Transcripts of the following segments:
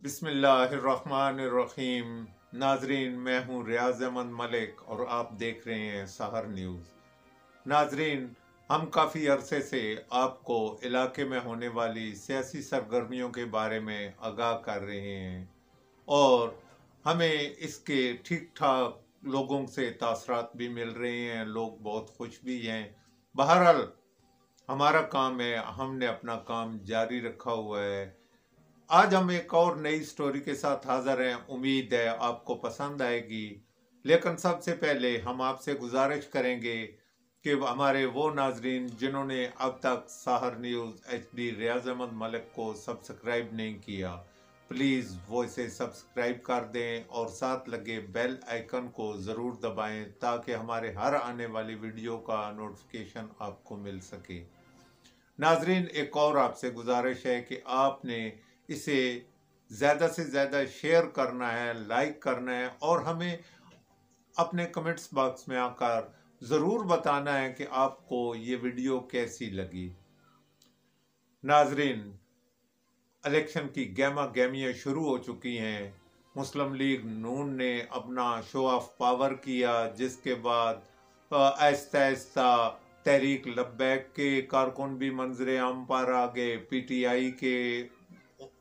बिस्मिल्लाहिर्रहमानिर्रहीम। नाजरीन, मैं हूँ रियाज अहमद मलिक और आप देख रहे हैं सहर न्यूज़। नाजरीन, हम काफ़ी अरसे से आपको इलाके में होने वाली सियासी सरगर्मियों के बारे में आगाह कर रहे हैं और हमें इसके ठीक ठाक लोगों से तासरात भी मिल रहे हैं। लोग बहुत खुश भी हैं। बहरहाल हमारा काम है, हमने अपना काम जारी रखा हुआ है। आज हम एक और नई स्टोरी के साथ हाजिर हैं। उम्मीद है आपको पसंद आएगी। लेकिन सबसे पहले हम आपसे गुजारिश करेंगे कि हमारे वो नाजरीन जिन्होंने अब तक सहर न्यूज़ HD रियाज अहमद मलिक को सब्सक्राइब नहीं किया, प्लीज़ वो इसे सब्सक्राइब कर दें और साथ लगे बेल आइकन को ज़रूर दबाएं ताकि हमारे हर आने वाली वीडियो का नोटिफिकेशन आपको मिल सके। नाजरीन, एक और आपसे गुजारिश है कि आपने इसे ज़्यादा से ज़्यादा शेयर करना है, लाइक करना है और हमें अपने कमेंट्स बॉक्स में आकर ज़रूर बताना है कि आपको ये वीडियो कैसी लगी। नाजरीन, इलेक्शन की गहमा गहमियाँ शुरू हो चुकी हैं। मुस्लिम लीग नून ने अपना शो ऑफ पावर किया, जिसके बाद आहिस्ता आहिस्ता तहरीक लब्बैक के कारकुन भी मंजर आम पर आ गए। PTI के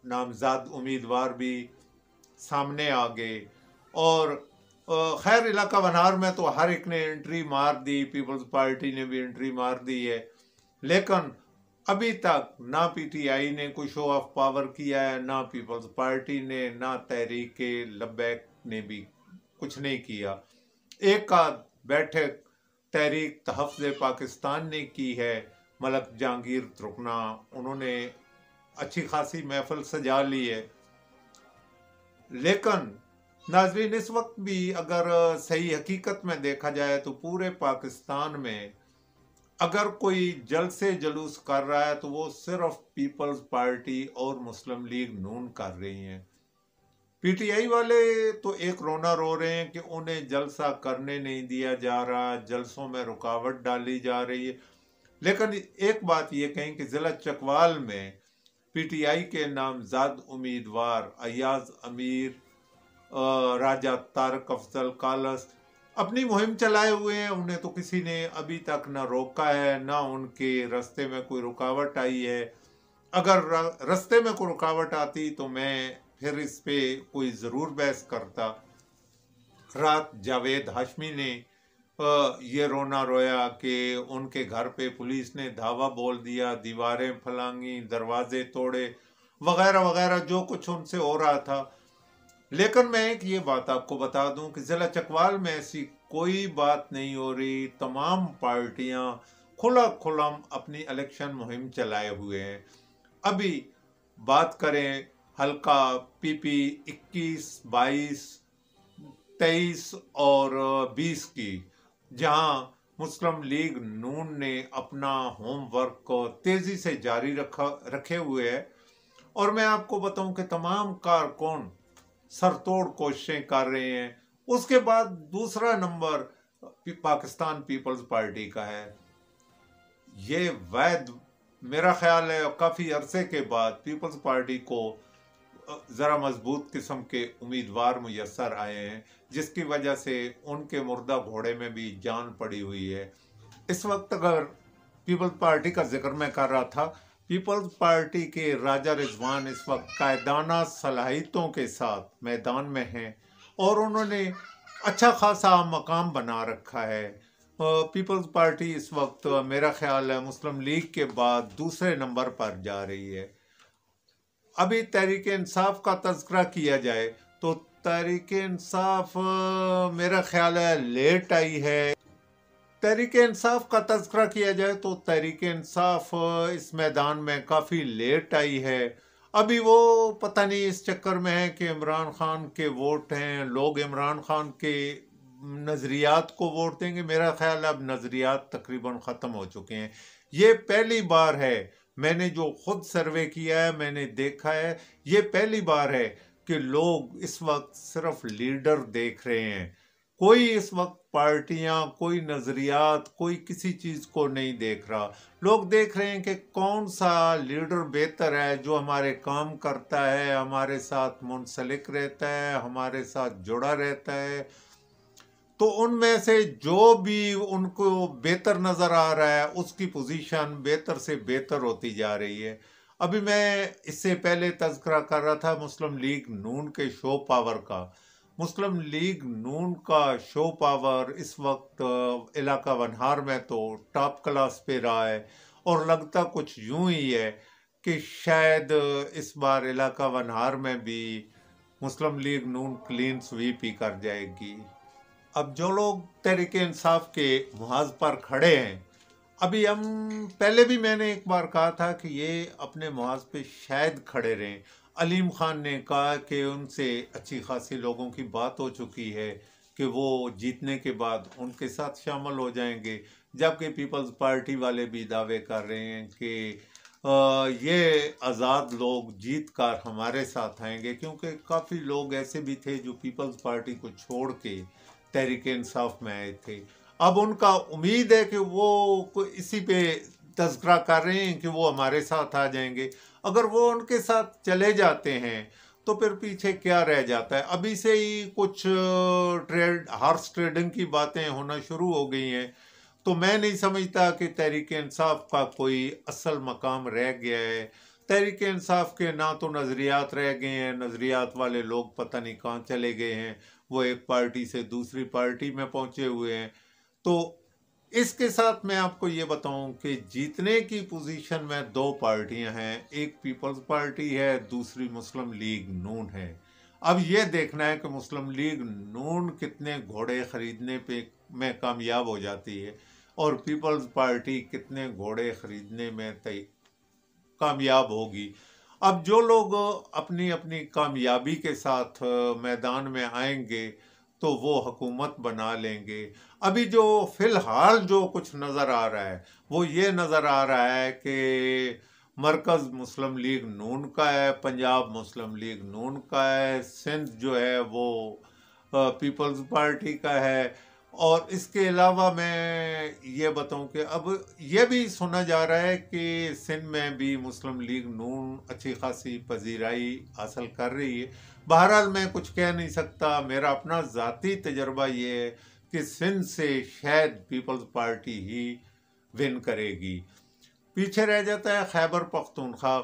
नामजद उम्मीदवार भी सामने आ गए और खैर इलाका वनार में तो हर एक ने एंट्री मार दी। पीपल्स पार्टी ने भी एंट्री मार दी है, लेकिन अभी तक ना PTI ने कोई शो ऑफ पावर किया है, ना पीपल्स पार्टी ने, ना तहरीक लब्बैक ने भी कुछ नहीं किया। एक आध बैठक तहरीक तहफ़्फ़ुज़ पाकिस्तान ने की है। मलक जहांगीर तुर्कना, उन्होंने अच्छी खासी महफिल सजा ली है। लेकिन नाजरीन, इस वक्त भी अगर सही हकीकत में देखा जाए तो पूरे पाकिस्तान में अगर कोई जलसे जुलूस कर रहा है तो वो सिर्फ पीपल्स पार्टी और मुस्लिम लीग नून कर रही हैं। PTI वाले तो एक रोना रो रहे हैं कि उन्हें जलसा करने नहीं दिया जा रहा, जलसों में रुकावट डाली जा रही है। लेकिन एक बात ये कहें कि ज़िला चकवाल में PTI के नामजद उम्मीदवार अयाज अमीर, राजा तारक अफजल कालस अपनी मुहिम चलाए हुए हैं। उन्हें तो किसी ने अभी तक न रोका है, ना उनके रास्ते में कोई रुकावट आई है। अगर रास्ते में कोई रुकावट आती तो मैं फिर इस पे कोई ज़रूर बहस करता। रात जावेद हाशमी ने ये रोना रोया कि उनके घर पे पुलिस ने धावा बोल दिया, दीवारें फलांगी, दरवाजे तोड़े, वगैरह वगैरह जो कुछ उनसे हो रहा था। लेकिन मैं एक ये बात आपको बता दूं कि ज़िला चकवाल में ऐसी कोई बात नहीं हो रही। तमाम पार्टियां खुला खुलम अपनी इलेक्शन मुहिम चलाए हुए हैं। अभी बात करें हल्का PP 21, 22, 23 और 20 की, जहां मुस्लिम लीग नून ने अपना होमवर्क को तेजी से जारी रखे हुए है। और मैं आपको बताऊं कि तमाम कारकुन सरतोड़ कोशिशें कर रहे हैं। उसके बाद दूसरा नंबर पाकिस्तान पीपल्स पार्टी का है। ये वैध मेरा ख्याल है काफ़ी अरसे के बाद पीपल्स पार्टी को ज़रा मजबूत किस्म के उम्मीदवार मुयस्सर आए हैं, जिसकी वजह से उनके मुर्दा घोड़े में भी जान पड़ी हुई है। इस वक्त अगर पीपल्स पार्टी का जिक्र मैं कर रहा था, पीपल्स पार्टी के राजा रिजवान इस वक्त कायदाना सलाहियतों के साथ मैदान में हैं और उन्होंने अच्छा खासा मकाम बना रखा है। पीपल्स पार्टी इस वक्त मेरा ख्याल है मुस्लिम लीग के बाद दूसरे नंबर पर जा रही है। अभी तहरीक इंसाफ का तज़किरा किया जाए तो तहरीक इंसाफ मेरा ख्याल है लेट आई है। तहरीक इंसाफ का तज़किरा किया जाए तो तहरीक इंसाफ इस मैदान में काफ़ी लेट आई है। अभी वो पता नहीं इस चक्कर में है कि इमरान खान के वोट हैं, लोग इमरान खान के नज़रियात को वोट देंगे। मेरा ख्याल अब नज़रियात तकरीबन ख़त्म हो चुके हैं। ये पहली बार है, मैंने जो खुद सर्वे किया है, मैंने देखा है, ये पहली बार है कि लोग इस वक्त सिर्फ लीडर देख रहे हैं। कोई इस वक्त पार्टियां, कोई नजरियात, कोई किसी चीज को नहीं देख रहा। लोग देख रहे हैं कि कौन सा लीडर बेहतर है, जो हमारे काम करता है, हमारे साथ मुंसलिक रहता है, हमारे साथ जुड़ा रहता है। तो उनमें से जो भी उनको बेहतर नजर आ रहा है, उसकी पोजीशन बेहतर से बेहतर होती जा रही है। अभी मैं इससे पहले तज़किरा कर रहा था मुस्लिम लीग नून के शो पावर का। मुस्लिम लीग नून का शो पावर इस वक्त इलाका वनहार में तो टॉप क्लास पे रहा है, और लगता कुछ यूं ही है कि शायद इस बार इलाका वनहार में भी मुस्लिम लीग नून क्लीन स्वीप ही कर जाएगी। अब जो लोग तहरीक इंसाफ के मुहाज पर खड़े हैं, अभी हम पहले भी मैंने एक बार कहा था कि ये अपने मुहाज पे शायद खड़े रहें। अलीम खान ने कहा कि उनसे अच्छी खासी लोगों की बात हो चुकी है कि वो जीतने के बाद उनके साथ शामिल हो जाएंगे, जबकि पीपल्स पार्टी वाले भी दावे कर रहे हैं कि ये आज़ाद लोग जीत कर हमारे साथ आएंगे, क्योंकि काफ़ी लोग ऐसे भी थे जो पीपल्स पार्टी को छोड़ के तहरीक इंसाफ में आए थे। अब उनका उम्मीद है कि वो इसी पे तज़किरा कर रहे हैं कि वो हमारे साथ आ जाएंगे। अगर वो उनके साथ चले जाते हैं तो फिर पीछे क्या रह जाता है। अभी से ही कुछ हॉर्स ट्रेडिंग की बातें होना शुरू हो गई हैं। तो मैं नहीं समझता कि तहरीक इंसाफ का कोई असल मकाम रह गया है। तहरीक इंसाफ के ना तो नज़रियात रह गए हैं, नज़रियात वाले लोग पता नहीं कहाँ चले गए हैं, वो एक पार्टी से दूसरी पार्टी में पहुंचे हुए हैं। तो इसके साथ मैं आपको ये बताऊं कि जीतने की पोजीशन में दो पार्टियां हैं, एक पीपल्स पार्टी है, दूसरी मुस्लिम लीग नून है। अब ये देखना है कि मुस्लिम लीग नून कितने घोड़े खरीदने पे में कामयाब हो जाती है, और पीपल्स पार्टी कितने घोड़े खरीदने में कामयाब होगी। अब जो लोग अपनी अपनी कामयाबी के साथ मैदान में आएंगे तो वो हुकूमत बना लेंगे। अभी जो फिलहाल जो कुछ नज़र आ रहा है वो ये नज़र आ रहा है कि मरकज़ मुस्लिम लीग नून का है, पंजाब मुस्लिम लीग नून का है, सिंध जो है वो पीपल्स पार्टी का है। और इसके अलावा मैं ये बताऊं कि अब ये भी सुना जा रहा है कि सिंध में भी मुस्लिम लीग नून अच्छी खासी पजीराई हासिल कर रही है। बहरहाल मैं कुछ कह नहीं सकता, मेरा अपना ज़ाती तजर्बा ये है कि सिंध से शायद पीपल्स पार्टी ही विन करेगी। पीछे रह जाता है खैबर पख्तूनख्वा।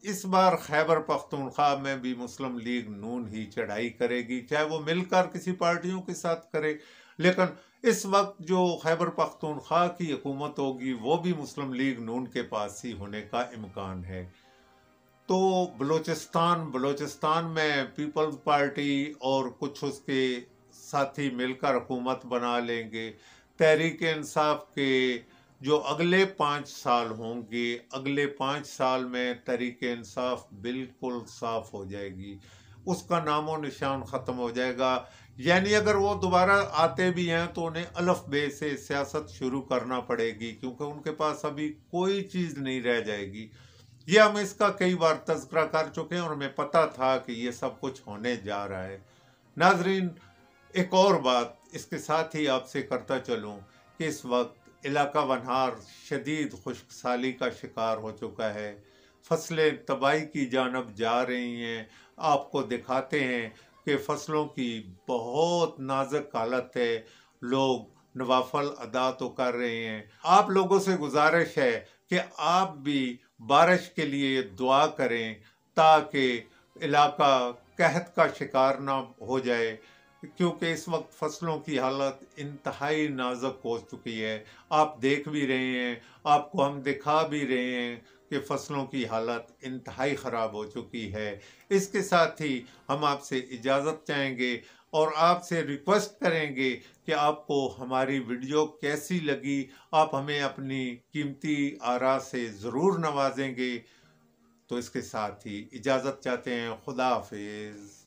इस बार खैबर पख्तूनख्वा में भी मुस्लिम लीग नून ही चढ़ाई करेगी, चाहे वो मिलकर किसी पार्टियों के साथ करे। लेकिन इस वक्त जो खैबर पख्तूनख्वा की हुकूमत होगी वो भी मुस्लिम लीग नून के पास ही होने का इम्कान है। तो बलूचिस्तान में पीपल्स पार्टी और कुछ उसके साथी मिलकर हुकूमत बना लेंगे। तहरीक इंसाफ के जो अगले 5 साल होंगे, अगले 5 साल में तहरीक इंसाफ बिल्कुल साफ हो जाएगी, उसका नामो निशान ख़त्म हो जाएगा। यानी अगर वो दोबारा आते भी हैं तो उन्हें अलफ बे से सियासत शुरू करना पड़ेगी, क्योंकि उनके पास अभी कोई चीज़ नहीं रह जाएगी। ये हम इसका कई बार तज़किरा कर चुके हैं और हमें पता था कि ये सब कुछ होने जा रहा है। नाजरीन, एक और बात इसके साथ ही आपसे करता चलूँ कि इस वक्त इलाका वनहार शदीद खुश्कसाली का शिकार हो चुका है। फसलें तबाही की जानब जा रही हैं। आपको दिखाते हैं कि फसलों की बहुत नाजुक हालत है। लोग नवाफल अदा तो कर रहे हैं। आप लोगों से गुजारिश है कि आप भी बारिश के लिए दुआ करें ताकि इलाका कहत का शिकार ना हो जाए, क्योंकि इस वक्त फसलों की हालत इंतहाई नाजुक हो चुकी है। आप देख भी रहे हैं, आपको हम दिखा भी रहे हैं कि फसलों की हालत इंतहाई ख़राब हो चुकी है। इसके साथ ही हम आपसे इजाज़त चाहेंगे और आपसे रिक्वेस्ट करेंगे कि आपको हमारी वीडियो कैसी लगी। आप हमें अपनी कीमती आरा से ज़रूर नवाजेंगे। तो इसके साथ ही इजाज़त चाहते हैं। खुदा हाफिज़।